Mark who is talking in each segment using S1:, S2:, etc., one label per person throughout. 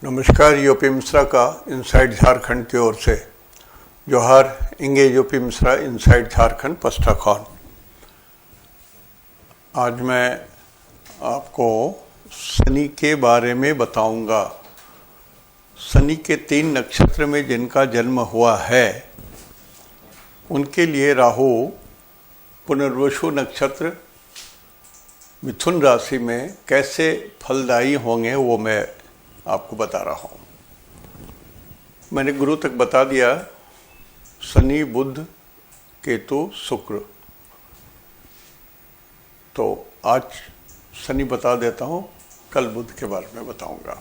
S1: नमस्कार। यूपी मिश्रा का इनसाइड झारखंड की ओर से जोहार। इंगे यूपी मिश्रा इनसाइड झारखंड पस्टाखौन। आज मैं आपको शनि के बारे में बताऊंगा। शनि के 3 नक्षत्र में जिनका जन्म हुआ है उनके लिए राहु पुनर्वसु नक्षत्र मिथुन राशि में कैसे फलदायी होंगे वो मैं आपको बता रहा हूँ। मैंने गुरु तक बता दिया, शनि बुध केतु शुक्र। तो आज शनि बता देता हूँ, कल बुध के बारे में बताऊंगा।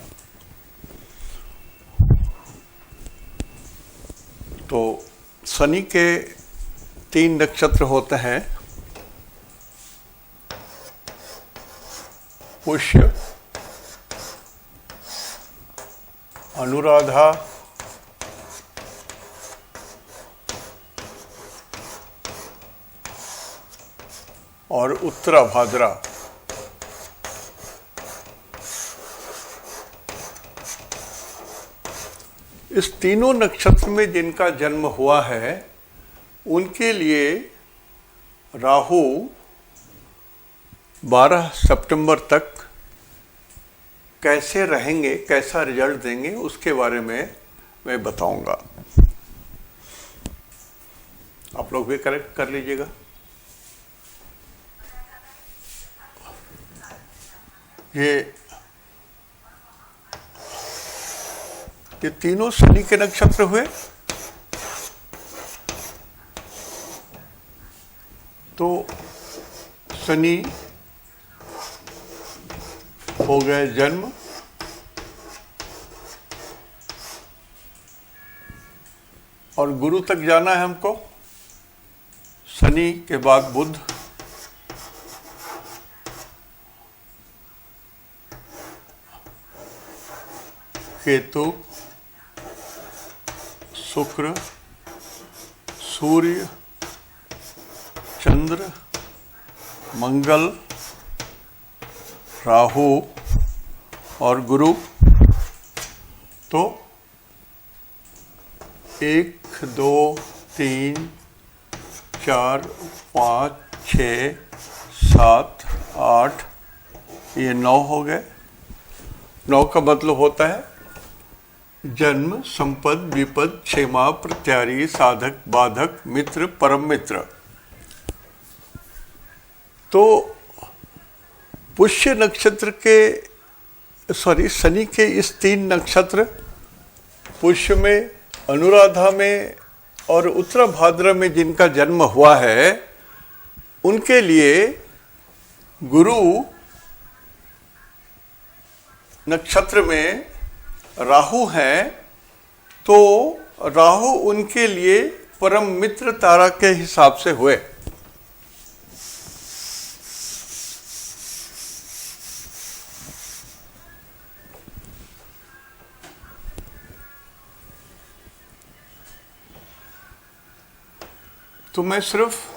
S1: तो शनि के 3 नक्षत्र होते हैं, पुष्य, अनुराधा, और उत्तरा भाद्रा। इस तीनों नक्षत्र में जिनका जन्म हुआ है उनके लिए राहु 12 सितंबर तक कैसे रहेंगे, कैसा रिजल्ट देंगे, उसके बारे में मैं बताऊंगा। आप लोग भी करेक्ट कर लीजिएगा। ये तीनों शनि के नक्षत्र हुए। तो शनि हो गए जन्म, और गुरु तक जाना है हमको। शनि के बाद बुध, केतु, शुक्र, सूर्य, चंद्र, मंगल, राहु और गुरु। तो 1 2 3 4 5 6 7 8, ये 9 हो गए। 9 का मतलब होता है जन्म, संपद, विपद, क्षेमा, प्रत्यारी, साधक, बाधक, मित्र, परम मित्र। तो पुष्य नक्षत्र के शनि के इस 3 नक्षत्र, पुष्य में, अनुराधा में और उत्तरा भाद्रा में जिनका जन्म हुआ है उनके लिए गुरु नक्षत्र में राहु हैं। तो राहु उनके लिए परम मित्र तारा के हिसाब से हुए। तो मैं सिर्फ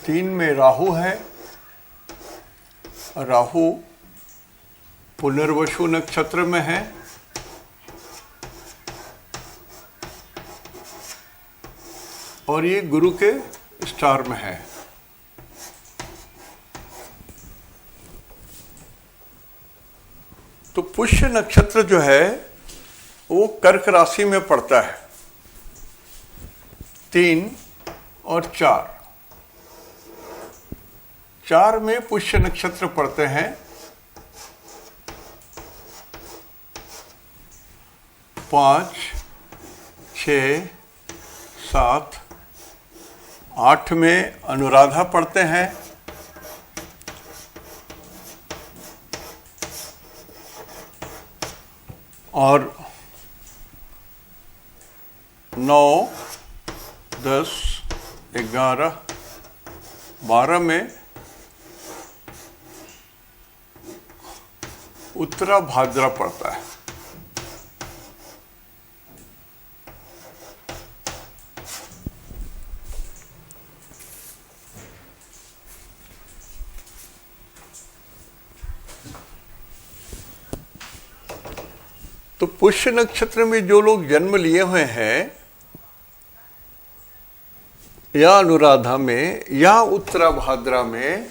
S1: तीन में राहु है। राहु पुनर्वसु नक्षत्र में है। और ये गुरु के स्टार में है। तो पुष्य नक्षत्र जो है वो कर्क राशि में पड़ता है। 3 और 4 में पुष्य नक्षत्र पड़ते हैं। 5 6 7 8 में अनुराधा पड़ते हैं। और 9, 10, 11, 12 में उत्तरा भाद्रा पड़ता है। तो पुष्य नक्षत्र में जो लोग जन्म लिए हुए हैं या अनुराधा में या उत्तरा भाद्रा में,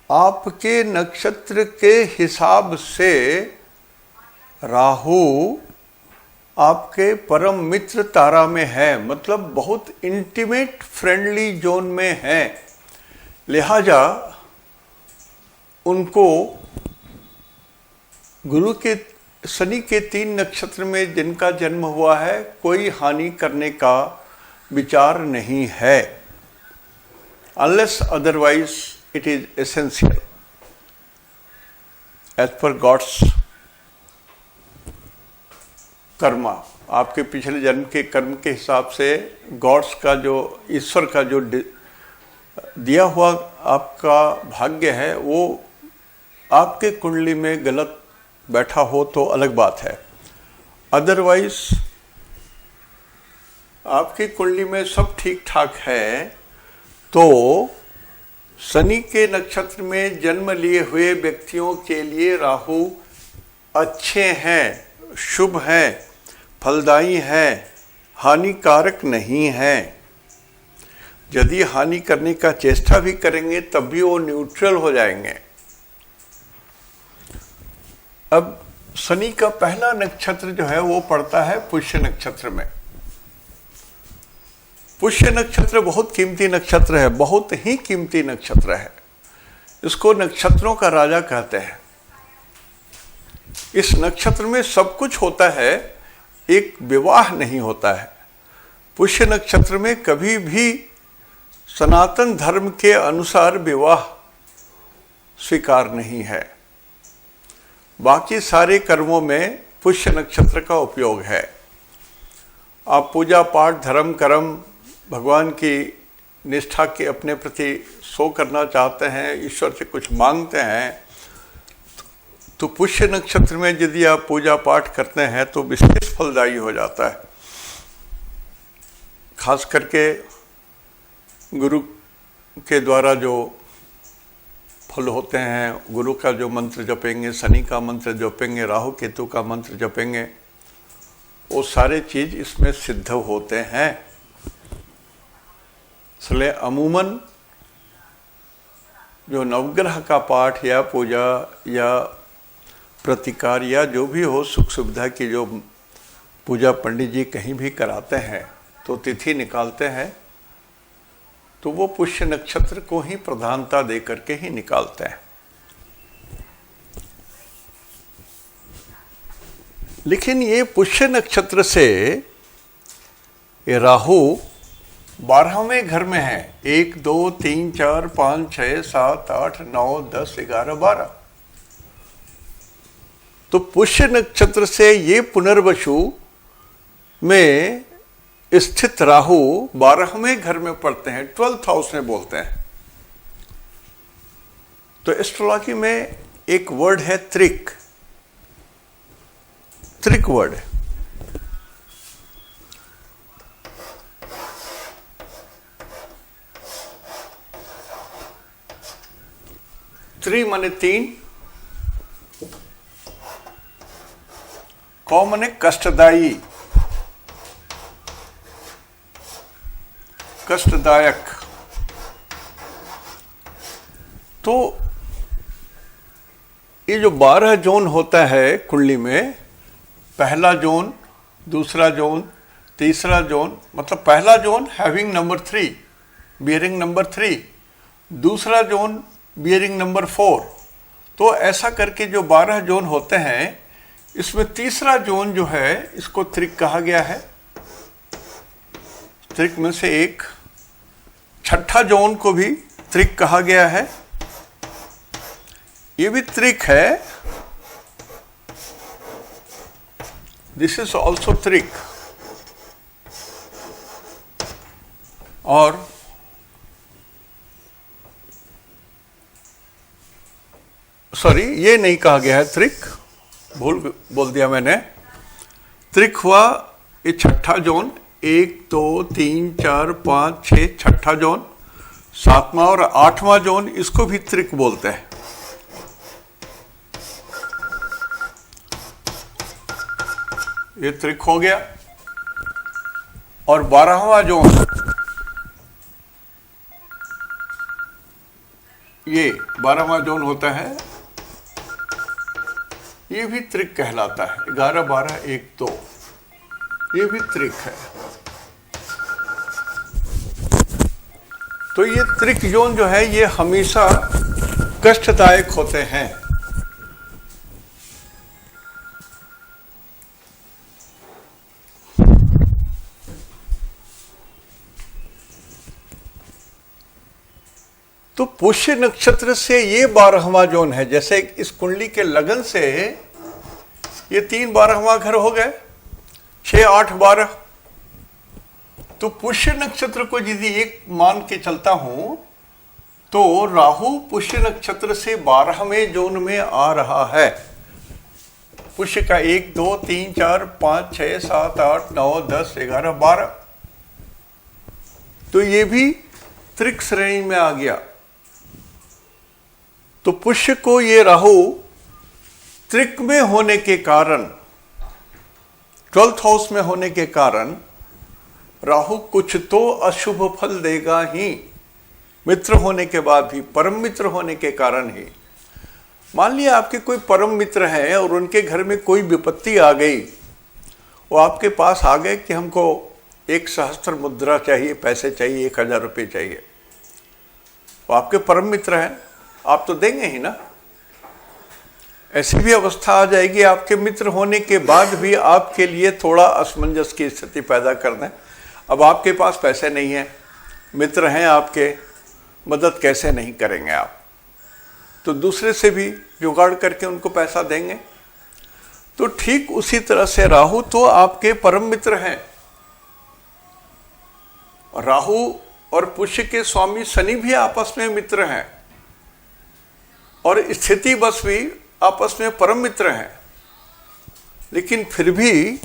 S1: आपके नक्षत्र के हिसाब से राहु आपके परम मित्र तारा में है, मतलब बहुत इंटीमेट फ्रेंडली जोन में है। लिहाजा उनको गुरु के शनि के 3 नक्षत्र में जिनका जन्म हुआ है, कोई हानि करने का विचार नहीं है, unless otherwise it is essential as per God's karma. आपके पिछले जन्म के कर्म के हिसाब से गॉड्स का जो, ईश्वर का जो दिया हुआ आपका भाग्य है, वो आपके कुंडली में गलत बैठा हो तो अलग बात है। अदरवाइज आपकी कुंडली में सब ठीक ठाक है, तो शनि के नक्षत्र में जन्म लिए हुए व्यक्तियों के लिए राहु अच्छे हैं, शुभ हैं, फलदायी हैं, हानिकारक नहीं हैं। यदि हानि करने का चेष्टा भी करेंगे तब भी वो न्यूट्रल हो जाएंगे। अब शनि का पहला नक्षत्र जो है वो पड़ता है पुष्य नक्षत्र में। पुष्य नक्षत्र बहुत कीमती नक्षत्र है, बहुत ही कीमती नक्षत्र है। इसको नक्षत्रों का राजा कहते हैं। इस नक्षत्र में सब कुछ होता है, एक विवाह नहीं होता है। पुष्य नक्षत्र में कभी भी सनातन धर्म के अनुसार विवाह स्वीकार नहीं है। बाकी सारे कर्मों में पुष्य नक्षत्र का उपयोग है। आप पूजा पाठ, धर्म, कर्म, भगवान की निष्ठा के अपने प्रति शो करना चाहते हैं, ईश्वर से कुछ मांगते हैं, तो पुष्य नक्षत्र में यदि आप पूजा पाठ करते हैं तो विशेष फलदायी हो जाता है। खास करके गुरु के द्वारा जो फल होते हैं, गुरु का जो मंत्र जपेंगे, शनि का मंत्र जपेंगे, राहु केतु का मंत्र जपेंगे, वो सारे चीज इसमें सिद्ध होते हैं। इसलिए अमूमन जो नवग्रह का पाठ या पूजा या प्रतिकार या जो भी हो, सुख सुविधा की जो पूजा पंडित जी कहीं भी कराते हैं तो तिथि निकालते हैं, तो वो पुष्य नक्षत्र को ही प्रधानता दे करके ही निकालते हैं। लेकिन ये पुष्य नक्षत्र से ये राहु 12वें घर में है। 1, 2, 3, 4, 5, 6, 7, 8, 9, 10, 11, 12। तो पुष्य नक्षत्र से ये पुनर्वसु में स्थित राहु 12वें घर में पड़ते हैं, 12th हाउस में बोलते हैं। तो एस्ट्रोलॉजी में एक वर्ड है त्रिक, त्रिक वर्ड है। त्रि माने 3, कौ माने कष्टदायी, कष्टदायक। तो ये जो 12 जोन होता है कुंडली में, पहला जोन, दूसरा जोन, तीसरा जोन, मतलब पहला zone having number 3, bearing number 3, दूसरा जोन बियरिंग नंबर 4। तो ऐसा करके जो 12 जोन होते हैं, इसमें तीसरा जोन जो है इसको त्रिक कहा गया है। त्रिक में से एक छठा जोन को भी त्रिक कहा गया है। ये भी त्रिक है, दिस इज ऑल्सो त्रिक। और सॉरी, ये नहीं कहा गया है त्रिक, बोल दिया मैंने। त्रिक हुआ ये छठा जोन, 1 2 3 4 5 6, छठा जोन। सातवां और आठवां जोन, इसको भी त्रिक बोलते हैं। ये त्रिक हो गया। और 12वां जोन, ये 12वां जोन होता है, ये भी त्रिक कहलाता है। 11 12 1 2, ये भी त्रिक है। तो ये त्रिक जोन जो है ये हमेशा कष्टदायक होते हैं। तो पुष्य नक्षत्र से ये 12वां जोन है। जैसे इस कुंडली के लगन से ये 3 12वां घर हो गए, 6 8 12। तो पुष्य नक्षत्र को यदि एक मान के चलता हूं तो राहु पुष्य नक्षत्र से 12वें जोन में आ रहा है। पुष्य का 1 2 3 4 5 6 7 8 9 10 11 12। तो ये भी त्रिक श्रेणी में आ गया। तो पुष्य को ये राहु त्रिक में होने के कारण, 12th हाउस में होने के कारण, राहु कुछ तो अशुभ फल देगा ही। मित्र होने के बाद भी, परम मित्र होने के कारण ही। मान लिया आपके कोई परम मित्र हैं और उनके घर में कोई विपत्ति आ गई, वो आपके पास आ गए कि हमको 1 सहस्त्र मुद्रा चाहिए, पैसे चाहिए, 1000 रुपये चाहिए। वो आपके परम मित्र हैं, आप तो देंगे ही ना। ऐसी भी अवस्था आ जाएगी आपके मित्र होने के बाद भी आपके लिए थोड़ा असमंजस की स्थिति पैदा कर दें। अब आपके पास पैसे नहीं है, मित्र हैं आपके, मदद कैसे नहीं करेंगे आप? तो दूसरे से भी जुगाड़ करके उनको पैसा देंगे। तो ठीक उसी तरह से राहु तो आपके परम मित्र हैं। राहु और पुष्य के स्वामी शनि भी आपस में मित्र हैं और स्थिति बस भी आपस में परम मित्र हैं। लेकिन फिर भी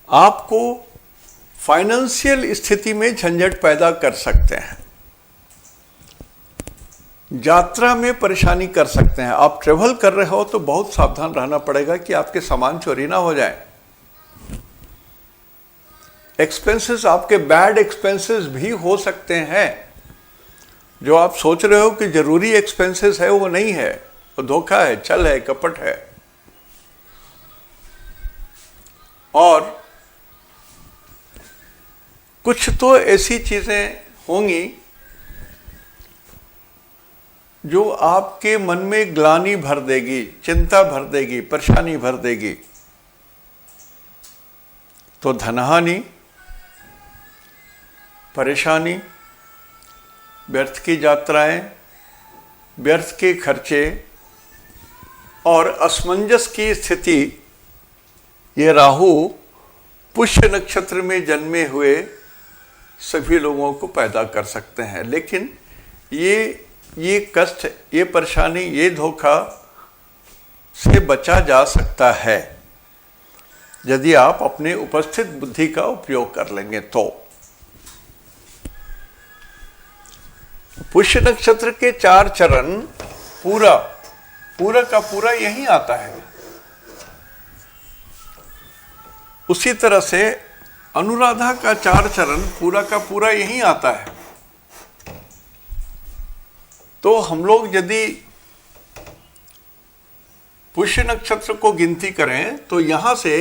S1: आपको फाइनेंशियल स्थिति में झंझट पैदा कर सकते हैं, यात्रा में परेशानी कर सकते हैं। आप ट्रेवल कर रहे हो तो बहुत सावधान रहना पड़ेगा कि आपके सामान चोरी ना हो जाए। एक्सपेंसेस, आपके बैड एक्सपेंसेस भी हो सकते हैं। जो आप सोच रहे हो कि जरूरी एक्सपेंसेस है वो नहीं है, वो धोखा है, छल है, कपट है। और कुछ तो ऐसी चीजें होंगी जो आपके मन में ग्लानि भर देगी, चिंता भर देगी, परेशानी भर देगी। तो धनहानि, परेशानी, व्यर्थ की यात्राएं, व्यर्थ के खर्चे और असमंजस की स्थिति, ये राहु पुष्य नक्षत्र में जन्मे हुए सभी लोगों को पैदा कर सकते हैं। लेकिन ये कष्ट, ये परेशानी, ये धोखा से बचा जा सकता है यदि आप अपने उपस्थित बुद्धि का उपयोग कर लेंगे। तो पुष्य नक्षत्र के 4 चरण पूरा का पूरा यही आता है। उसी तरह से अनुराधा का 4 चरण पूरा का पूरा यही आता है। तो हम लोग यदि पुष्य नक्षत्र को गिनती करें तो यहां से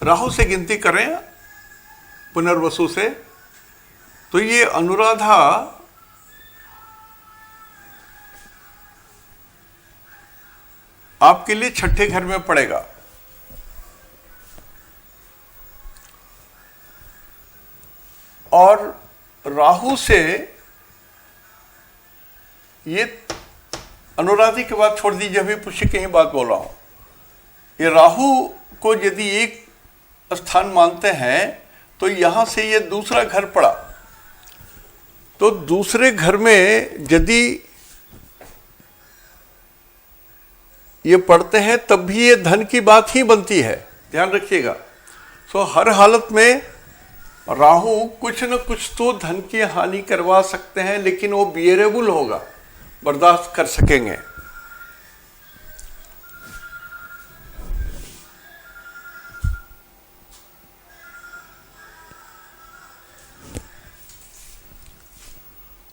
S1: राहु से गिनती करें पुनर्वसु से, तो ये अनुराधा आपके लिए छठे घर में पड़ेगा। और राहु से ये अनुराधी के बाद छोड़ दीजिए, अभी पुष्य की ही बात बोल रहा हूं। ये राहु को यदि एक स्थान मानते हैं तो यहां से ये दूसरा घर पड़ा, तो दूसरे घर में यदि ये पढ़ते हैं तब भी ये धन की बात ही बनती है, ध्यान रखिएगा। सो हर हालत में राहु कुछ न कुछ तो धन की हानि करवा सकते हैं, लेकिन वो बियरेबल होगा, बर्दाश्त कर सकेंगे।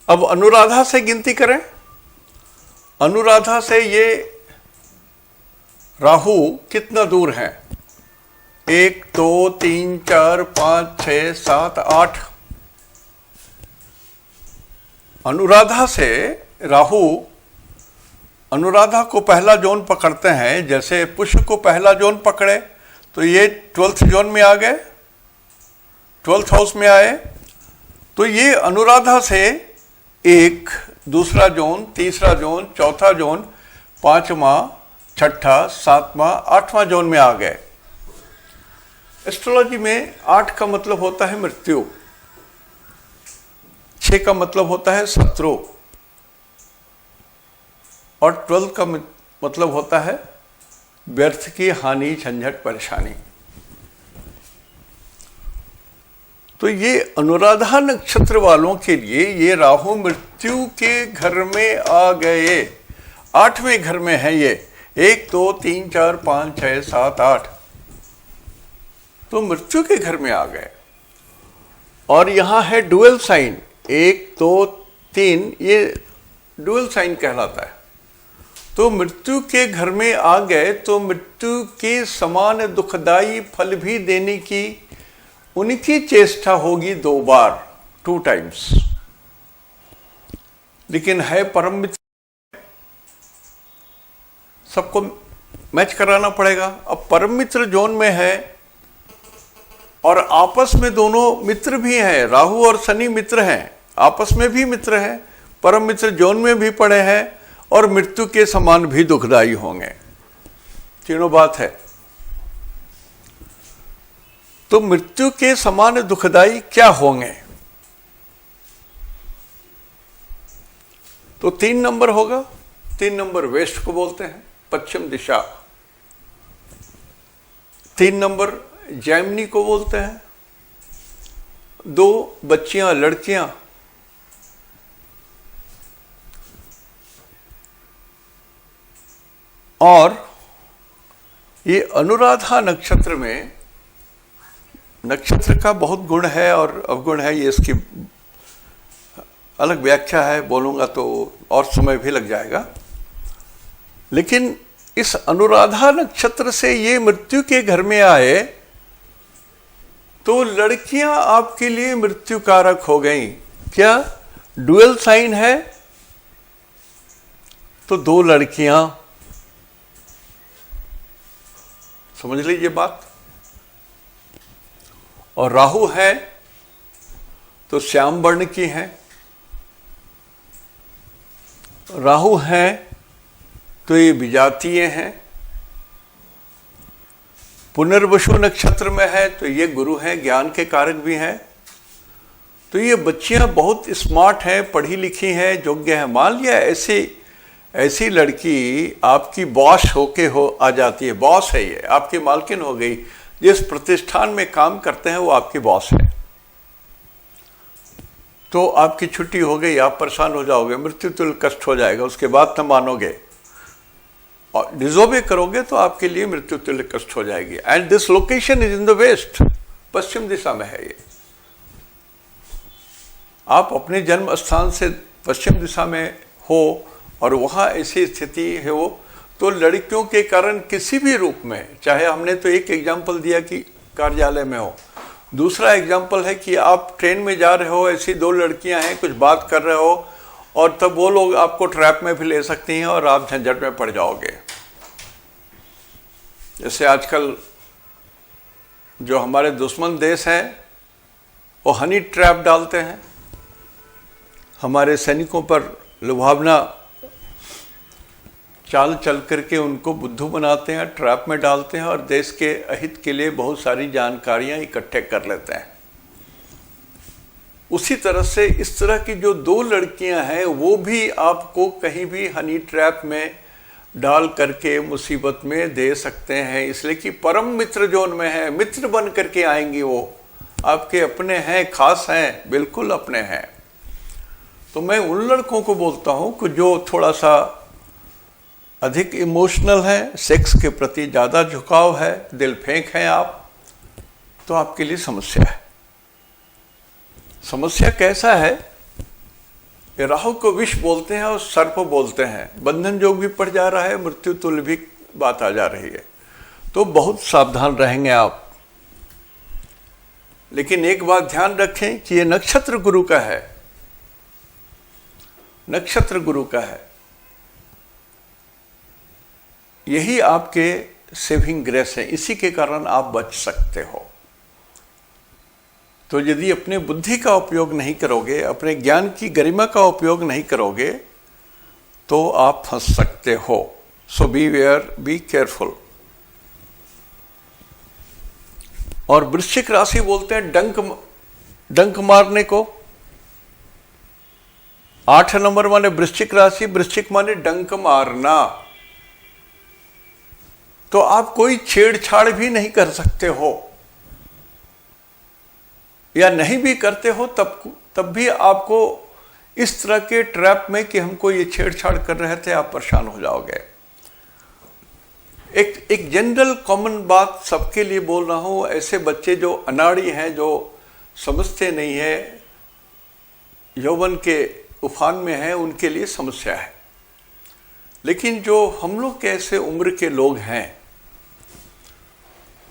S1: अब अनुराधा से गिनती करें। अनुराधा से ये राहु कितना दूर है? 1 2 3 4 5 6 7 8। अनुराधा से राहु, अनुराधा को पहला जोन पकड़ते हैं, जैसे पुष्य को पहला जोन पकड़े तो ये 12th जोन में आ गए, 12th हाउस में आए। तो ये अनुराधा से एक, दूसरा जोन, तीसरा जोन, चौथा जोन, पांचवा, छठा, सातवां, आठवां जोन में आ गए। एस्ट्रोलॉजी में 8 का मतलब होता है मृत्यु, 6 का मतलब होता है शत्रु, और 12 का मतलब होता है व्यर्थ की हानि, झंझट, परेशानी। तो ये अनुराधा नक्षत्र वालों के लिए ये राहु मृत्यु के घर में आ गए, 8वें घर में है ये, 1 2 3 4 5 6 7 8, तो मृत्यु के घर में आ गए। और यहां है डुअल साइन, 1 2 3, ये डुअल साइन कहलाता है। तो मृत्यु के घर में आ गए तो मृत्यु के समान दुखदाई फल भी देने की उनकी चेष्टा होगी 2 बार, 2 टाइम्स। लेकिन है परम मित्र, सबको मैच कराना पड़ेगा। अब परम मित्र जोन में है और आपस में दोनों मित्र भी हैं, राहु और शनि मित्र हैं, आपस में भी मित्र हैं, परम मित्र जोन में भी पड़े हैं और मृत्यु के समान भी दुखदाई होंगे। तीनों बात है। तो मृत्यु के समान दुखदाई क्या होंगे? तो 3 नंबर होगा। 3 नंबर वेस्ट को बोलते हैं, पश्चिम दिशा। 3 नंबर जैमिनी को बोलते हैं। 2 बच्चियां, लड़कियां, और ये अनुराधा नक्षत्र में, नक्षत्र का बहुत गुण है और अवगुण है, ये इसकी अलग व्याख्या है, बोलूंगा तो और समय भी लग जाएगा। लेकिन इस अनुराधा नक्षत्र से ये मृत्यु के घर में आए तो लड़कियां आपके लिए मृत्यु कारक हो गई। क्या? डुअल साइन है तो 2 लड़कियां, समझ लीजिए बात। और राहु है तो श्याम वर्ण की है, राहु है तो ये विजातीय हैं, पुनर्वसु नक्षत्र में है तो ये गुरु हैं, ज्ञान के कारक भी हैं। तो ये बच्चियां बहुत स्मार्ट हैं, पढ़ी लिखी हैं, योग्य हैं। मान लिया ऐसी लड़की आपकी बॉस होके आ जाती है, बॉस है ये, आपकी मालकिन हो गई, जिस प्रतिष्ठान में काम करते हैं वो आपकी बॉस है, तो आपकी छुट्टी हो गई, आप परेशान हो जाओगे, मृत्यु तुल्य कष्ट हो जाएगा, उसके बाद न मानोगे और डिजोबे करोगे तो आपके लिए मृत्यु तुल्य कष्ट हो जाएगी। And this location is in the west, पश्चिम दिशा में है ये। आप अपने जन्म स्थान से पश्चिम दिशा में हो और वहाँ ऐसी स्थिति हो तो लड़कियों के कारण किसी भी रूप में, चाहे हमने तो एक एग्जाम्पल दिया कि कार्यालय में हो, दूसरा एग्जाम्पल है कि आप ट्रेन में जा रहे हो, ऐसी 2 लड़कियां हैं, कुछ बात कर रहे हो और तब वो लोग आपको ट्रैप में भी ले सकती हैं और आप झंझट में पड़ जाओगे। जैसे आजकल जो हमारे दुश्मन देश हैं वो हनी ट्रैप डालते हैं, हमारे सैनिकों पर लुभावना चाल चल करके उनको बुद्धू बनाते हैं, ट्रैप में डालते हैं और देश के अहित के लिए बहुत सारी जानकारियां इकट्ठे कर लेते हैं। उसी तरह से इस तरह की जो 2 लड़कियां हैं वो भी आपको कहीं भी हनी ट्रैप में डाल करके मुसीबत में दे सकते हैं, इसलिए कि परम मित्र जो उनमें है, मित्र बन करके आएंगी, वो आपके अपने हैं, खास हैं, बिल्कुल अपने हैं। तो मैं उन लड़कों को बोलता हूं कि जो थोड़ा सा अधिक इमोशनल है, सेक्स के प्रति ज़्यादा झुकाव है, दिल फेंक हैं आप, तो आपके लिए समस्या है। समस्या कैसा है? ये राहु को विष बोलते हैं और सर्प बोलते हैं, बंधन योग भी पड़ जा रहा है, मृत्यु तुल्य भी बात आ जा रही है, तो बहुत सावधान रहेंगे आप। लेकिन एक बात ध्यान रखें कि ये नक्षत्र गुरु का है, नक्षत्र गुरु का है, यही आपके सेविंग ग्रेस है, इसी के कारण आप बच सकते हो। तो यदि अपने बुद्धि का उपयोग नहीं करोगे, अपने ज्ञान की गरिमा का उपयोग नहीं करोगे, तो आप फंस सकते हो। सो बी वेयर, बी केयरफुल। और वृश्चिक राशि बोलते हैं डंक मारने को। 8 नंबर माने वृश्चिक राशि, वृश्चिक माने डंक मारना। तो आप कोई छेड़छाड़ भी नहीं कर सकते हो, या नहीं भी करते हो तब भी आपको इस तरह के ट्रैप में कि हमको ये छेड़छाड़ कर रहे थे, आप परेशान हो जाओगे। एक जनरल कॉमन बात सबके लिए बोल रहा हूं, ऐसे बच्चे जो अनाड़ी हैं, जो समझते नहीं है, यौवन के उफान में हैं, उनके लिए समस्या है। लेकिन जो हम लोग के ऐसे उम्र के लोग हैं,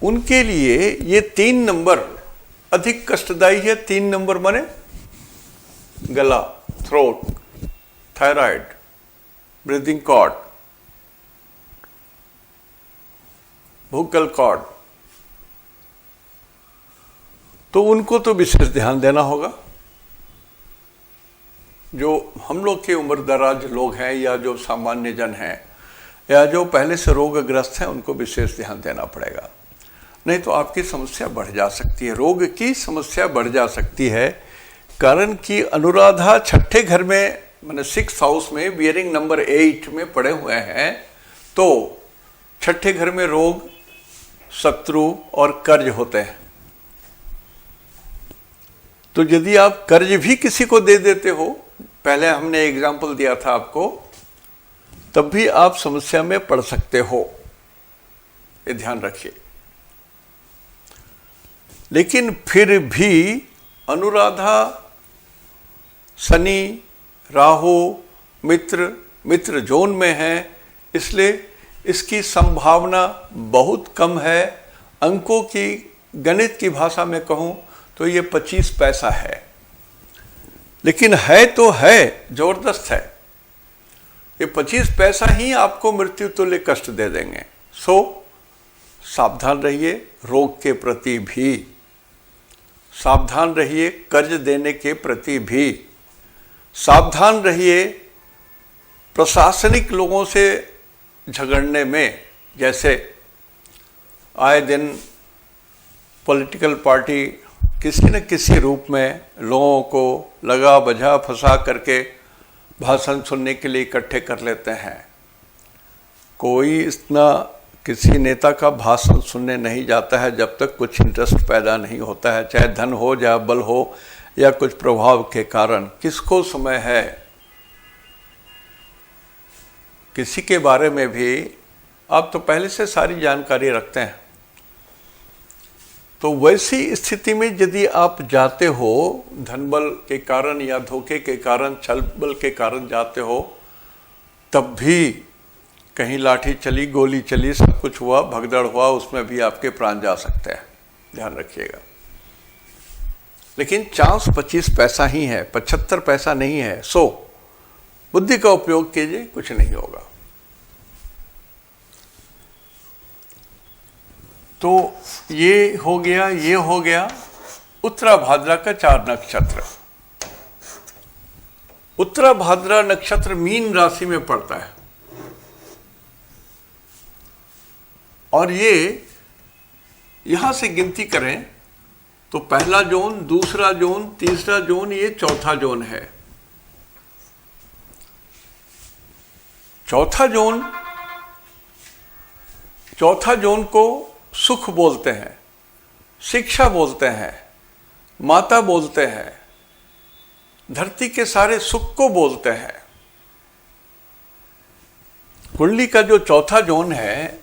S1: उनके लिए ये 3 नंबर अधिक कष्टदायी है। 3 नंबर माने गला, throat, thyroid, breathing cord, vocal cord, तो उनको तो विशेष ध्यान देना होगा। जो हम लोग के उम्र दराज लोग हैं, या जो सामान्य जन हैं, या जो पहले से रोगग्रस्त हैं, उनको विशेष ध्यान देना पड़ेगा, नहीं तो आपकी समस्या बढ़ जा सकती है। रोग की समस्या बढ़ जा सकती है, कारण कि अनुराधा 6ठे घर में, माने 6th हाउस में, बियरिंग नंबर 8 में पड़े हुए हैं, तो 6ठे घर में रोग, शत्रु और कर्ज होते हैं। तो यदि आप कर्ज भी किसी को दे देते हो, पहले हमने एग्जाम्पल दिया था आपको, तब भी आप समस्या में पड़ सकते हो, ये ध्यान रखिए। लेकिन फिर भी अनुराधा, शनि, राहु, मित्र जोन में है, इसलिए इसकी संभावना बहुत कम है। अंकों की, गणित की भाषा में कहूं तो ये 25 पैसा है, लेकिन है तो है, जबरदस्त है। ये 25 पैसा ही आपको मृत्यु तुल्य कष्ट दे देंगे। सो सावधान रहिए, रोग के प्रति भी सावधान रहिए, कर्ज देने के प्रति भी सावधान रहिए, प्रशासनिक लोगों से झगड़ने में, जैसे आए दिन पॉलिटिकल पार्टी किसी न किसी रूप में लोगों को लगा बझा फंसा करके भाषण सुनने के लिए इकट्ठे कर लेते हैं। कोई इतना किसी नेता का भाषण सुनने नहीं जाता है जब तक कुछ इंटरेस्ट पैदा नहीं होता है, चाहे धन हो, या बल हो, या कुछ प्रभाव के कारण। किसको समय है किसी के बारे में भी? आप तो पहले से सारी जानकारी रखते हैं। तो वैसी स्थिति में यदि आप जाते हो, धन बल के कारण या धोखे के कारण, छल बल के कारण जाते हो, तब भी कहीं लाठी चली, गोली चली, सब कुछ हुआ, भगदड़ हुआ, उसमें भी आपके प्राण जा सकते हैं, ध्यान रखिएगा। लेकिन चांस 25 पैसा ही है, 75 पैसा नहीं है। सो बुद्धि का उपयोग कीजिए, कुछ नहीं होगा। तो ये हो गया उत्तरा भाद्रा का 4 नक्षत्र। उत्तरा भाद्रा नक्षत्र मीन राशि में पड़ता है। और ये यहां से गिनती करें तो पहला जोन, दूसरा जोन, तीसरा जोन, ये चौथा जोन है। चौथा जोन को सुख बोलते हैं, शिक्षा बोलते हैं, माता बोलते हैं, धरती के सारे सुख को बोलते हैं। कुंडली का जो चौथा जोन है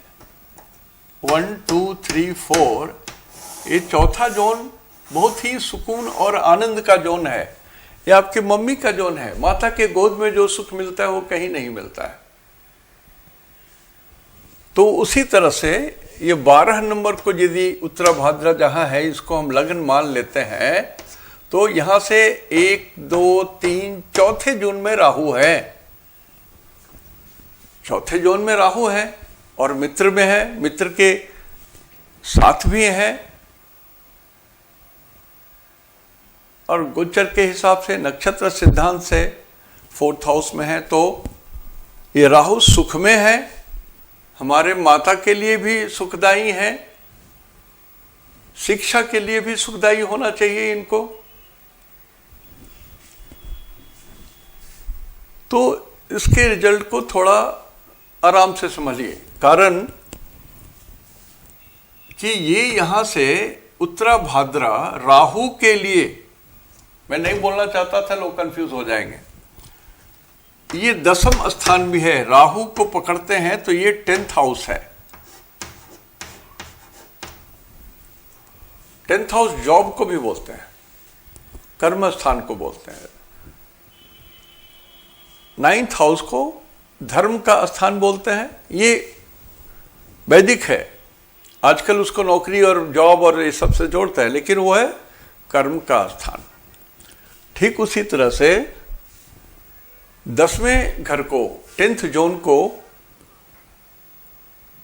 S1: 1 2 3 4, ये चौथा जोन बहुत ही सुकून और आनंद का जोन है। ये आपकी मम्मी का जोन है। माता के गोद में जो सुख मिलता है वो कहीं नहीं मिलता है। तो उसी तरह से ये 12 नंबर को यदि उत्तरा भाद्रा जहां है इसको हम लगन मान लेते हैं तो यहां से 1 2 3 चौथे जोन में राहु है। चौथे जोन में राहु है और मित्र में है, मित्र के साथ भी है और गोचर के हिसाब से नक्षत्र सिद्धांत से 4th हाउस में है। तो ये राहु सुख में है, हमारे माता के लिए भी सुखदायी है, शिक्षा के लिए भी सुखदायी होना चाहिए इनको। तो इसके रिजल्ट को थोड़ा आराम से समझिए, कारण कि ये यहां से उत्तरा भाद्रा राहु के लिए, मैं नहीं बोलना चाहता था, लोग कंफ्यूज हो जाएंगे। ये 10वां स्थान भी है, राहु को पकड़ते हैं तो ये 10th हाउस है। 10th हाउस जॉब को भी बोलते हैं, कर्म स्थान को बोलते हैं। 9th हाउस को धर्म का स्थान बोलते हैं। ये वैदिक है, आजकल उसको नौकरी और जॉब और ये सबसे जोड़ता है, लेकिन वो है कर्म का स्थान। ठीक उसी तरह से 10वें घर को, 10th जोन को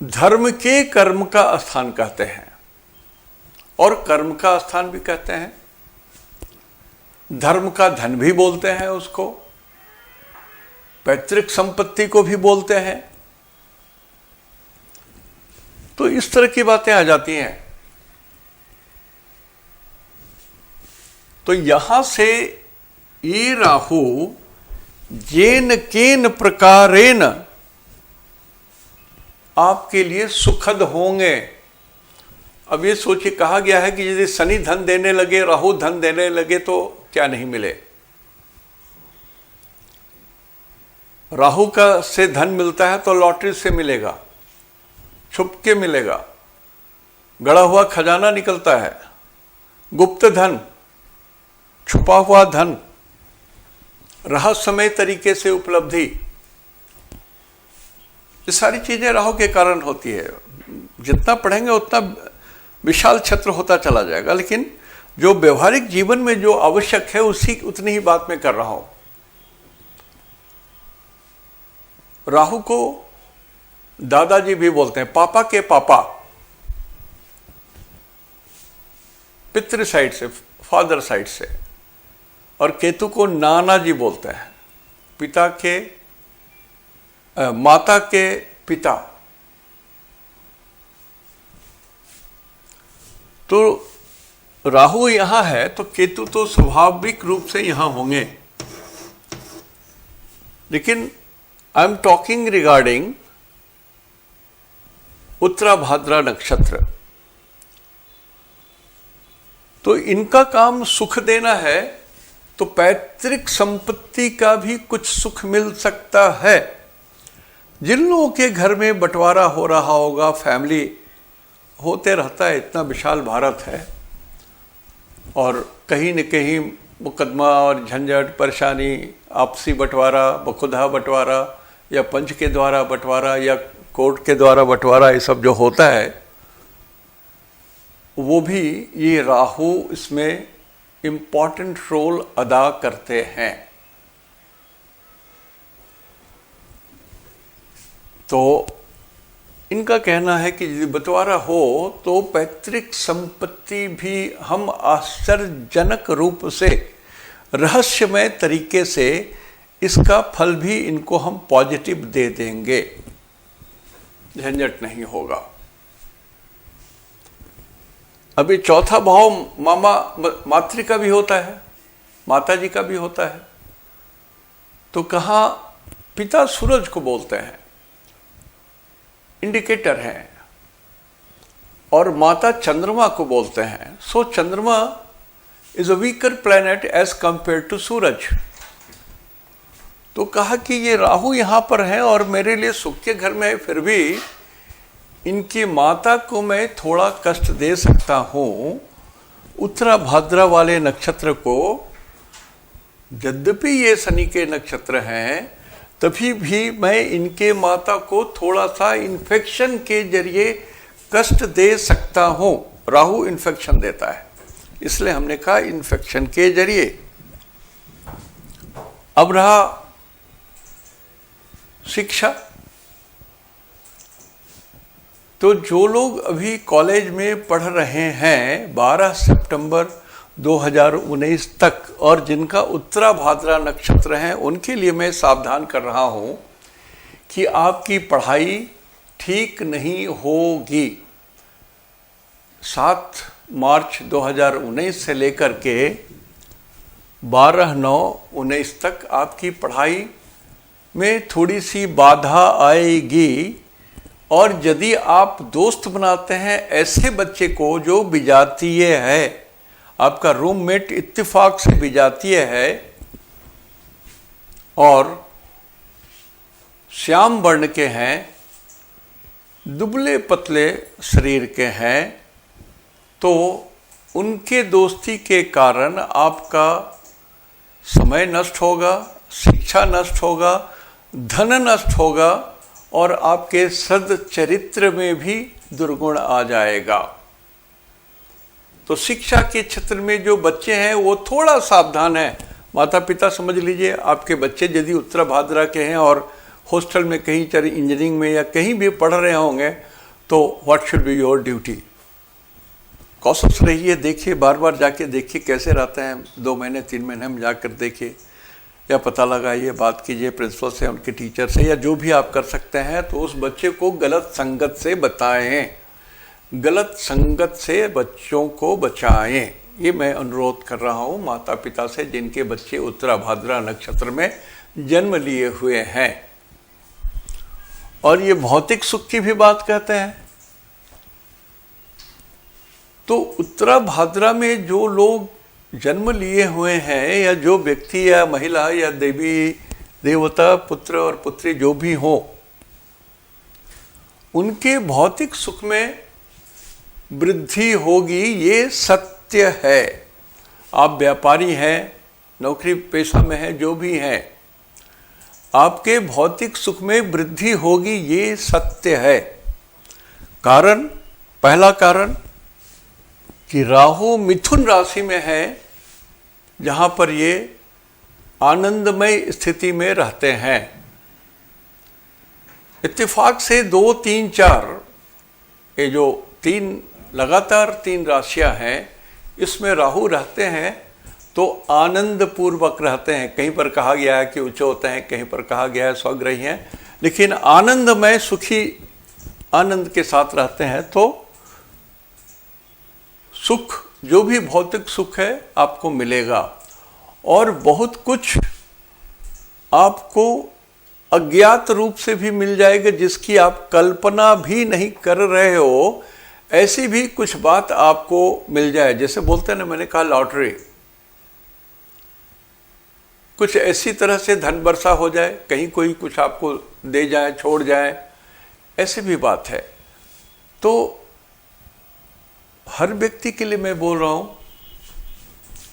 S1: धर्म के कर्म का स्थान कहते हैं और कर्म का स्थान भी कहते हैं। धर्म का धन भी बोलते हैं उसको, पैतृक संपत्ति को भी बोलते हैं। तो इस तरह की बातें आ जाती हैं। तो यहां से ये राहु जेन केन प्रकारेण आपके लिए सुखद होंगे। अब ये सोचिए, कहा गया है कि यदि शनि धन देने लगे, राहु धन देने लगे तो क्या नहीं मिले। राहु का से धन मिलता है तो लॉटरी से मिलेगा, छुप के मिलेगा, गड़ा हुआ खजाना निकलता है, गुप्त धन, छुपा हुआ धन, रहस्यमय तरीके से उपलब्धि, ये सारी चीजें राहु के कारण होती है। जितना पढ़ेंगे उतना विशाल क्षेत्र होता चला जाएगा, लेकिन जो व्यवहारिक जीवन में जो आवश्यक है उतनी ही बात मैं कर रहा हूं। राहु को दादाजी भी बोलते हैं, पापा के पापा, पितृ साइड से, फादर साइड से। और केतु को नाना जी बोलते हैं, पिता के माता के पिता। तो राहु यहां है तो केतु तो स्वाभाविक रूप से यहां होंगे, लेकिन I am talking regarding Uttara Bhadra नक्षत्र। तो इनका काम सुख देना है, तो पैतृक संपत्ति का भी कुछ सुख मिल सकता है। जिन लोगों के घर में बंटवारा हो रहा होगा, फैमिली होते रहता है, इतना विशाल भारत है और कहीं न कहीं मुकदमा और झंझट, परेशानी, आपसी बंटवारा, बखुदा बंटवारा या पंच के द्वारा बंटवारा या कोर्ट के द्वारा बंटवारा, ये सब जो होता है वो भी ये राहु इसमें इम्पॉर्टेंट रोल अदा करते हैं। तो इनका कहना है कि यदि बंटवारा हो तो पैतृक संपत्ति भी हम आश्चर्यजनक रूप से, रहस्यमय तरीके से इसका फल भी इनको हम पॉजिटिव दे देंगे, झंझट नहीं होगा। अभी चौथा भाव मामा मातृ का भी होता है, माता जी का भी होता है। तो कहाँ पिता सूरज को बोलते हैं, इंडिकेटर हैं, और माता चंद्रमा को बोलते हैं। So Chandrama is a weaker planet as compare to Suraj. तो कहा कि ये राहु यहां पर है और मेरे लिए सुख के घर में है, फिर भी इनकी माता को मैं थोड़ा कष्ट दे सकता हूं। उत्तरा भाद्रा वाले नक्षत्र को, यद्यपि ये शनि के नक्षत्र हैं, तभी भी मैं इनके माता को थोड़ा सा इन्फेक्शन के जरिए कष्ट दे सकता हूं। राहु इन्फेक्शन देता है, इसलिए हमने कहा इन्फेक्शन के जरिए। अब रहा शिक्षा। तो जो लोग अभी कॉलेज में पढ़ रहे हैं 12 सितंबर 2019 तक, और जिनका उत्तरा भाद्रा नक्षत्र है, उनके लिए मैं सावधान कर रहा हूं कि आपकी पढ़ाई ठीक नहीं होगी। 7 मार्च 2019 से लेकर के 12/9/19 तक आपकी पढ़ाई में थोड़ी सी बाधा आएगी। और यदि आप दोस्त बनाते हैं ऐसे बच्चे को जो विजातीय है, आपका रूममेट इत्तेफाक से विजातीय है और श्याम वर्ण के हैं, दुबले पतले शरीर के हैं, तो उनके दोस्ती के कारण आपका समय नष्ट होगा, शिक्षा नष्ट होगा, धन नष्ट होगा, और आपके सद्चरित्र में भी दुर्गुण आ जाएगा। तो शिक्षा के क्षेत्र में जो बच्चे हैं वो थोड़ा सावधान है। माता पिता समझ लीजिए, आपके बच्चे यदि उत्तरा भाद्रा के हैं और हॉस्टल में कहीं चाहे इंजीनियरिंग में या कहीं भी पढ़ रहे होंगे, तो what should be your duty. Cautious रहिए, देखिए, बार बार जाके देखिए कैसे रहते हैं, 2 महीने 3 महीने में जाकर देखिए, या पता लगाइए, बात कीजिए प्रिंसिपल से, उनके टीचर से, या जो भी आप कर सकते हैं। तो उस बच्चे को गलत संगत से बताएं, गलत संगत से बच्चों को बचाएं। ये मैं अनुरोध कर रहा हूँ माता पिता से जिनके बच्चे उत्तरा भाद्रा नक्षत्र में जन्म लिए हुए हैं। और ये भौतिक सुख की भी बात कहते हैं। तो उत्तरा भाद्रा में जो लोग जन्म लिए हुए हैं, या जो व्यक्ति या महिला या देवी देवता, पुत्र और पुत्री जो भी हो, उनके भौतिक सुख में वृद्धि होगी, ये सत्य है। आप व्यापारी हैं, नौकरी पेशा में हैं, जो भी हैं, आपके भौतिक सुख में वृद्धि होगी, ये सत्य है। कारण, पहला कारण कि राहु मिथुन राशि में है, जहां पर ये आनंदमय स्थिति में रहते हैं। इत्तेफाक से 2, 3, 4, ये जो 3 लगातार 3 राशियां हैं, इसमें राहु रहते हैं तो आनंद पूर्वक रहते हैं। कहीं पर कहा गया है कि उच्च होते हैं, कहीं पर कहा गया है स्वग्रही हैं, लेकिन आनंदमय सुखी आनंद के साथ रहते हैं। तो सुख, जो भी भौतिक सुख है, आपको मिलेगा, और बहुत कुछ आपको अज्ञात रूप से भी मिल जाएगा, जिसकी आप कल्पना भी नहीं कर रहे हो। ऐसी भी कुछ बात आपको मिल जाए, जैसे बोलते हैं ना, मैंने कहा लॉटरी, कुछ ऐसी तरह से धन वर्षा हो जाए, कहीं कोई कुछ आपको दे जाए, छोड़ जाए, ऐसी भी बात है। तो हर व्यक्ति के लिए मैं बोल रहा हूं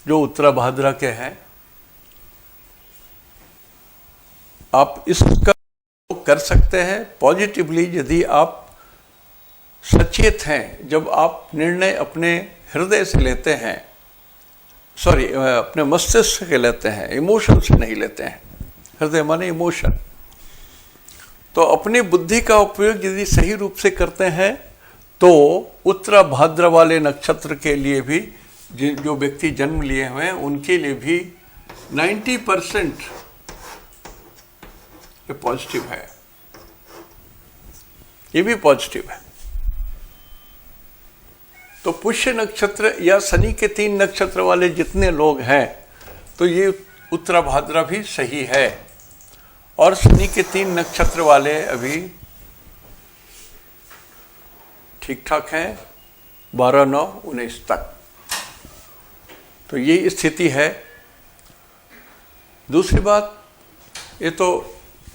S1: जो उत्तरा भाद्रा के हैं, आप इसका कर सकते हैं पॉजिटिवली यदि आप सचेत हैं। जब आप निर्णय अपने हृदय से लेते हैं, सॉरी अपने मस्तिष्क से लेते हैं, इमोशन से नहीं लेते हैं, हृदय माने इमोशन, तो अपनी बुद्धि का उपयोग यदि सही रूप से करते हैं तो उत्तरा भाद्र वाले नक्षत्र के लिए भी, जो व्यक्ति जन्म लिए हुए हैं उनके लिए भी 90% ये पॉजिटिव है, ये भी पॉजिटिव है। तो पुष्य नक्षत्र या शनि के 3 नक्षत्र वाले जितने लोग हैं, तो ये उत्तराभाद्रा भी सही है। और शनि के 3 नक्षत्र वाले अभी ठीक ठाक हैं 12, 9, 19 तक। तो ये स्थिति है। दूसरी बात, ये तो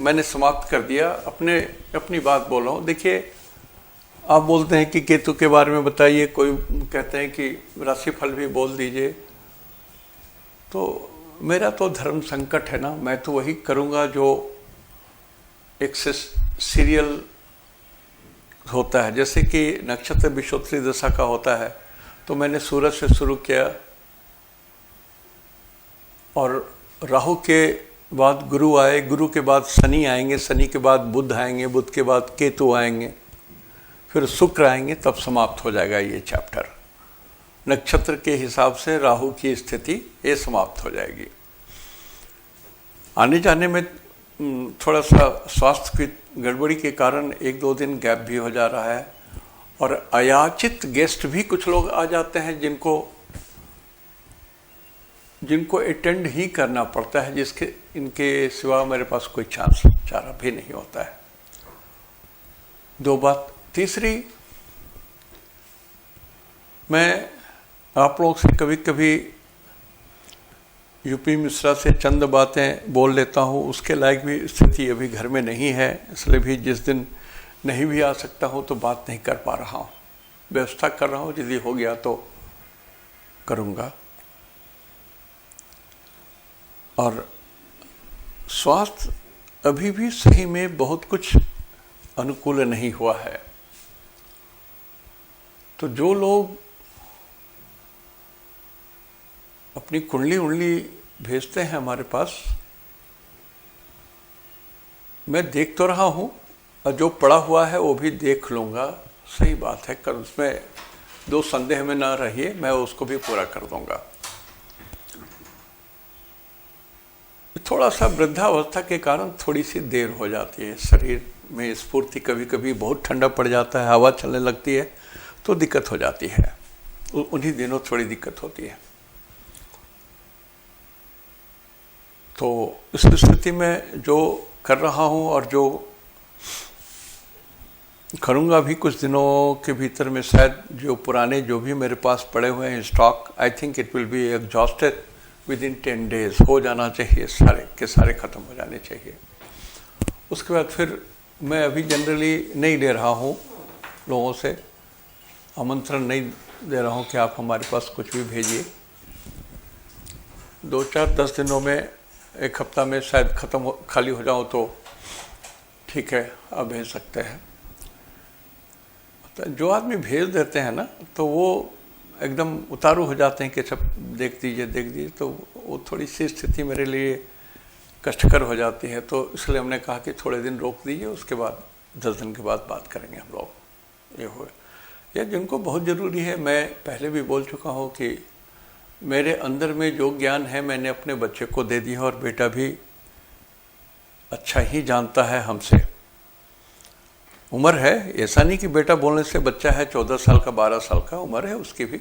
S1: मैंने समाप्त कर दिया, अपनी बात बोल रहा हूँ। देखिए, आप बोलते हैं कि केतु के बारे में बताइए, कोई कहते हैं कि राशिफल भी बोल दीजिए। तो मेरा तो धर्म संकट है ना, मैं तो वही करूँगा जो एक सीरियल होता है। जैसे कि नक्षत्र विषोत्तरी दशा का होता है, तो मैंने सूरज से शुरू किया और राहु के बाद गुरु आए, गुरु के बाद शनि आएंगे, शनि के बाद बुध आएंगे, बुध के बाद केतु आएंगे, फिर शुक्र आएंगे, तब समाप्त हो जाएगा ये चैप्टर। नक्षत्र के हिसाब से राहु की स्थिति ये समाप्त हो जाएगी। आने जाने में थोड़ा सा स्वास्थ्य की गड़बड़ी के कारण 1-2 दिन गैप भी हो जा रहा है। और अयाचित गेस्ट भी कुछ लोग आ जाते हैं जिनको अटेंड ही करना पड़ता है, इनके सिवा मेरे पास कोई चारा भी नहीं होता है। 2 बात। तीसरी, मैं आप लोग से कभी कभी यूपी मिश्रा से चंद बातें बोल लेता हूँ, उसके लायक भी स्थिति अभी घर में नहीं है, इसलिए भी जिस दिन नहीं भी आ सकता हूँ तो बात नहीं कर पा रहा हूँ। व्यवस्था कर रहा हूँ, यदि हो गया तो करूँगा। और स्वास्थ्य अभी भी सही में बहुत कुछ अनुकूल नहीं हुआ है। तो जो लोग अपनी कुंडली भेजते हैं हमारे पास, मैं देख तो रहा हूँ, और जो पड़ा हुआ है वो भी देख लूँगा। सही बात है, कर उसमें 2 संदेह में ना रहिए, मैं उसको भी पूरा कर दूँगा। थोड़ा सा वृद्धावस्था के कारण थोड़ी सी देर हो जाती है, शरीर में स्फूर्ति, कभी कभी बहुत ठंडा पड़ जाता है, हवा चलने लगती है तो दिक्कत हो जाती है। उन्हीं दिनों थोड़ी दिक्कत होती है। तो इस स्थिति में जो कर रहा हूँ और जो करूँगा भी कुछ दिनों के भीतर में, शायद जो पुराने जो भी मेरे पास पड़े हुए हैं stock, I think it will be exhausted within 10 days, हो जाना चाहिए, सारे के सारे ख़त्म हो जाने चाहिए। उसके बाद फिर मैं अभी जनरली नहीं दे रहा हूँ, लोगों से आमंत्रण नहीं दे रहा हूँ कि आप हमारे पास कुछ भी भेजिए। 2-4-10 दिनों में, 1 हफ्ता में शायद खाली हो जाऊँ तो ठीक है, आप भेज सकते हैं। तो जो आदमी भेज देते हैं ना, तो वो एकदम उतारू हो जाते हैं कि सब देख दीजिए, तो वो थोड़ी सी स्थिति मेरे लिए कष्टकर हो जाती है। तो इसलिए हमने कहा कि थोड़े दिन रोक दीजिए, उसके बाद 10 दिन के बाद बात करेंगे हम लोग। ये हो या जिनको बहुत ज़रूरी है, मैं पहले भी बोल चुका हूँ कि मेरे अंदर में जो ज्ञान है मैंने अपने बच्चे को दे दिया, और बेटा भी अच्छा ही जानता है हमसे। उम्र है, ऐसा नहीं कि बेटा बोलने से बच्चा है 14 साल का, 12 साल का, उम्र है उसकी भी।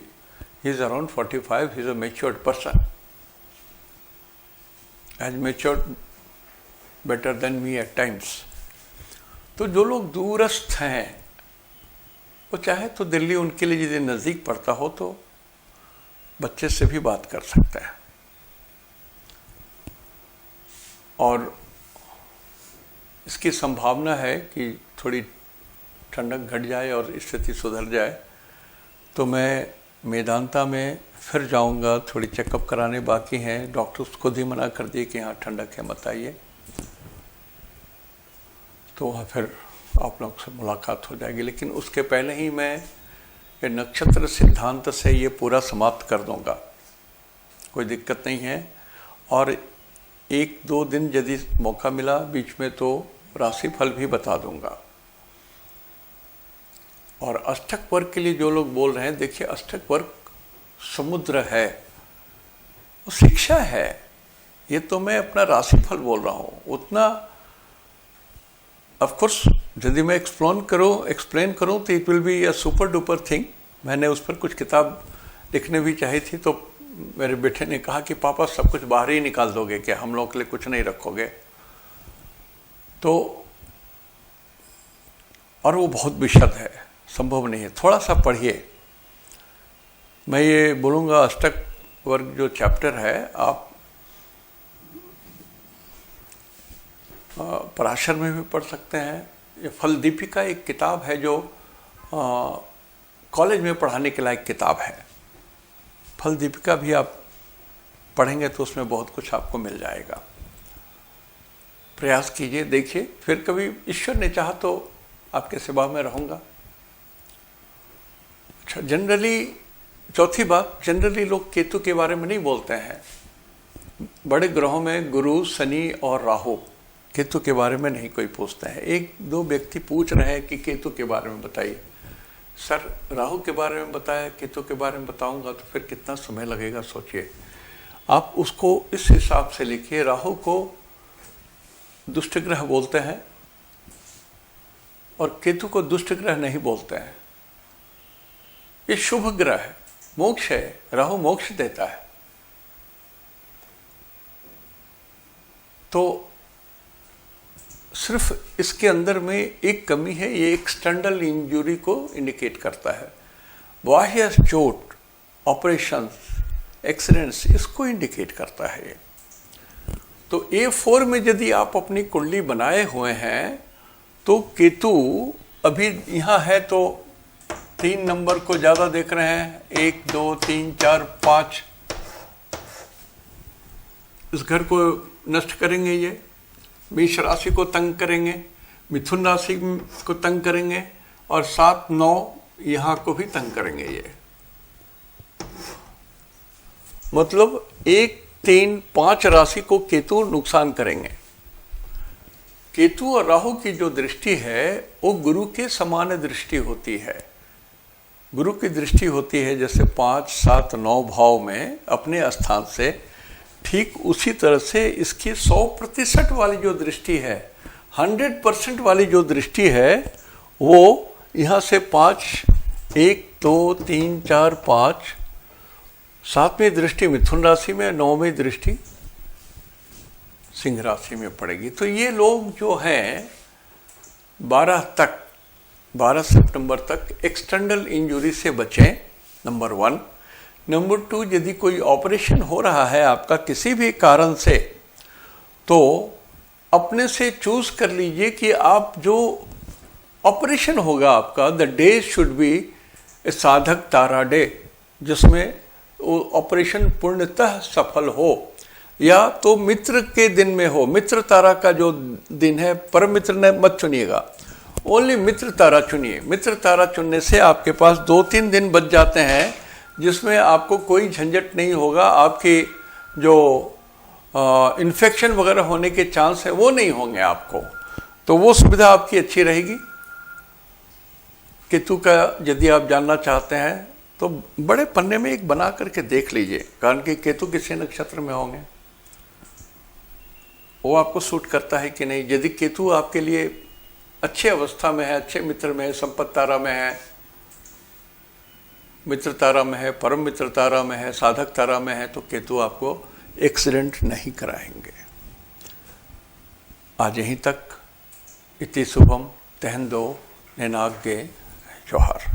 S1: He is around 45, he is a matured person, as matured better than me at times. तो जो लोग दूरस्थ हैं, वो चाहे तो दिल्ली उनके लिए यदि नज़दीक पड़ता हो तो बच्चे से भी बात कर सकता है। और इसकी संभावना है कि थोड़ी ठंडक घट जाए और स्थिति सुधर जाए तो मैं मेदांता में फिर जाऊंगा, थोड़ी चेकअप कराने बाकी हैं। डॉक्टर्स खुद ही मना कर दिए कि यहाँ ठंडक है, मत आइए। तो वहाँ फिर आप लोग से मुलाकात हो जाएगी। लेकिन उसके पहले ही मैं ये नक्षत्र सिद्धांत से ये पूरा समाप्त कर दूंगा, कोई दिक्कत नहीं है। और 1-2 दिन यदि मौका मिला बीच में तो राशिफल भी बता दूंगा। और अष्टक वर्ग के लिए जो लोग बोल रहे हैं, देखिए अष्टक वर्ग समुद्र है, वो शिक्षा है। ये तो मैं अपना राशिफल बोल रहा हूँ, उतना ऑफ कोर्स यदि मैं एक्सप्लेन करूँ तो it will be a super duper thing, मैंने उस पर कुछ किताब लिखने भी चाही थी, तो मेरे बेटे ने कहा कि पापा सब कुछ बाहर ही निकाल दोगे क्या, हम लोग के लिए कुछ नहीं रखोगे। तो और वो बहुत विशद है, संभव नहीं है, थोड़ा सा पढ़िए। मैं ये बोलूँगा अष्टक वर्ग जो चैप्टर है, आप पराशर में भी पढ़ सकते हैं। ये फल दीपिका एक किताब है जो कॉलेज में पढ़ाने के लायक किताब है। फल दीपिका भी आप पढ़ेंगे तो उसमें बहुत कुछ आपको मिल जाएगा। प्रयास कीजिए, देखिए, फिर कभी ईश्वर ने चाहा तो आपके सेवा में रहूँगा। अच्छा, जनरली चौथी बात, जनरली लोग केतु के बारे में नहीं बोलते हैं। बड़े ग्रहों में गुरु, शनि और राहु, केतु के बारे में नहीं कोई पूछता है। एक दो व्यक्ति पूछ रहे हैं कि केतु के बारे में बताइए। सर, राहु के बारे में बताया, केतु के बारे में बताऊंगा तो फिर कितना समय लगेगा, सोचिए। आप उसको इस हिसाब से लिखिए, राहु को दुष्ट ग्रह बोलते हैं और केतु को दुष्ट ग्रह नहीं बोलते हैं। ये शुभ ग्रह है, मोक्ष है, राहु मोक्ष देता है। तो सिर्फ इसके अंदर में एक कमी है, ये एक्सटर्नल इंजरी को इंडिकेट करता है। बाह्य चोट, ऑपरेशंस, एक्सीडेंट्स, इसको इंडिकेट करता है ये। तो A4 में यदि आप अपनी कुंडली बनाए हुए हैं तो केतु अभी यहाँ है तो 3 नंबर को ज़्यादा देख रहे हैं, 1 2 3 4 5, इस घर को नष्ट करेंगे ये। मेष राशि को तंग करेंगे, मिथुन राशि को तंग करेंगे और 7 9 यहाँ को भी तंग करेंगे ये। मतलब 1 3 5 राशि को केतु नुकसान करेंगे। केतु और राहु की जो दृष्टि है वो गुरु के समान दृष्टि होती है। गुरु की दृष्टि होती है जैसे 5 7 9 भाव में अपने स्थान से, ठीक उसी तरह से इसकी 100% वाली जो दृष्टि है, 100% वाली जो दृष्टि है, वो यहाँ से 5 1 2 3 4 5, 7वीं दृष्टि मिथुन राशि में, 9वीं दृष्टि सिंह राशि में पड़ेगी। तो ये लोग जो हैं 12 सितंबर तक एक्सटर्नल इंजरी से बचें, नंबर 1। नंबर 2, यदि कोई ऑपरेशन हो रहा है आपका किसी भी कारण से, तो अपने से चूज कर लीजिए कि आप जो ऑपरेशन होगा आपका, द डे शुड बी ए साधक तारा डे, जिसमें वो ऑपरेशन पूर्णतः सफल हो, या तो मित्र के दिन में हो। मित्र तारा का जो दिन है, परम मित्र ने मत चुनिएगा, ओनली मित्र तारा चुनिए। मित्र तारा चुनने से आपके पास 2-3 दिन बच जाते हैं जिसमें आपको कोई झंझट नहीं होगा। आपकी जो इन्फेक्शन वगैरह होने के चांस है वो नहीं होंगे आपको, तो वो सुविधा आपकी अच्छी रहेगी। केतु का यदि आप जानना चाहते हैं तो बड़े पन्ने में एक बना करके देख लीजिए, कारण कि केतु किसी नक्षत्र में होंगे, वो आपको सूट करता है कि नहीं। यदि केतु आपके लिए अच्छे अवस्था में है, अच्छे मित्र में है, संपत्ति तारा में है, मित्र तारा में है, परम मित्र तारा में है, साधक तारा में है, तो केतु आपको एक्सीडेंट नहीं कराएंगे। आज यहीं तक। इति शुभम। तहन दो, निनाग्गे जोहार।